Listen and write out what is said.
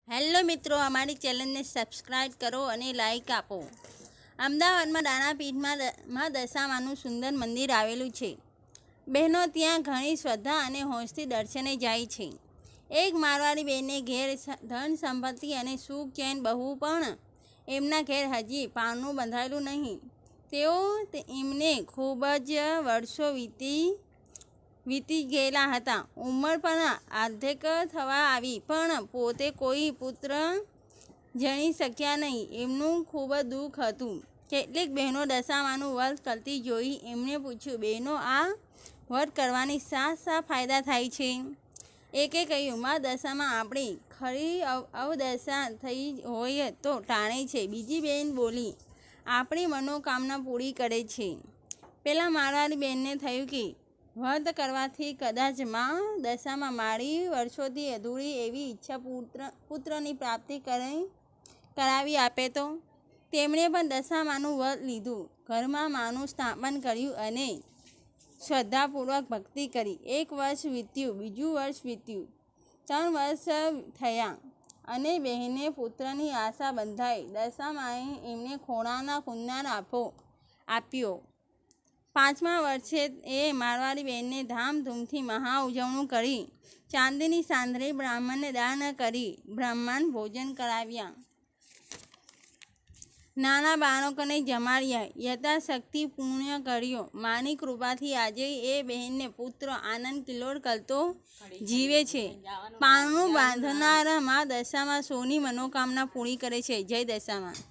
Hello મિત્રો, અમારી ચેનલને સબસ્ક્રાઈબ કરો અને લાઈક આપો। અમદાવાદમાં દાણાપીઠમાં દશામાનું સુંદર મંદિર આવેલું છે। બહેનો ત્યાં ઘણી શ્રદ્ધા અને હોંશથી દર્શને જાય છે। એક મારવાડી બહેનને ઘેર ધન સંપત્તિ અને સુખ ચેન બહુ, પણ એમના ઘેર હજી પારણું બંધાયેલું નહીં। એમને ખૂબ જ વર્ષો વીતી ગયેલા હતા। ઉંમર પણ અર્ધેક થવા આવી, પણ પોતે કોઈ પુત્ર જણી શક્યા નહીં। એમનું ખૂબ દુઃખ હતું। કેટલીક બહેનો દશામાનું વ્રત કરતી જોઈ એમણે પૂછ્યું, બહેનો, આ વ્રત કરવાથી શા ફાયદા થાય છે? એકે કહ્યું, મા દશામાં આપણી ખરી અવદશા થઈ હોય તો ટાળે છે। બીજી બહેન બોલી, આપણી મનોકામના પૂરી કરે છે। પેલા મારવાડી બહેનને થયું કે વ્રત કરવાથી કદાચ મા દશામાં મારી વર્ષોથી અધૂરી એવી ઈચ્છા પુત્રની પ્રાપ્તિ કરાવી આપે તો? તેમણે પણ દશામાનું વ્રત લીધું, ઘરમાં માનું સ્થાપન કર્યું અને શ્રદ્ધાપૂર્વક ભક્તિ કરી। 1 વર્ષ વીત્યું, બીજું વર્ષ વીત્યું, 3 વર્ષ થયા અને બહેને પુત્રની આશા બંધાઈ। દશામાએ એમને સોનાના કુંદન આપ્યો। 5મા વર્ષે એ મારવાડી બહેને ધામધૂમથી મહા ઉજવણી કરી। ચાંદીની સાંદડી બ્રાહ્મણને દાન કરી, બ્રાહ્મણ ભોજન કરાવ્યા, નાના બાળકોને જમાડ્યા, યથાશક્તિ પુણ્ય કર્યો। માની કૃપાથી આજે એ બહેનને પુત્ર આનંદ કિલ્લોળ કરતો જીવે છે। પારણું બાંધનાર મા દશામાં સૌની મનોકામના પૂરી કરે છે। જય દશામાં।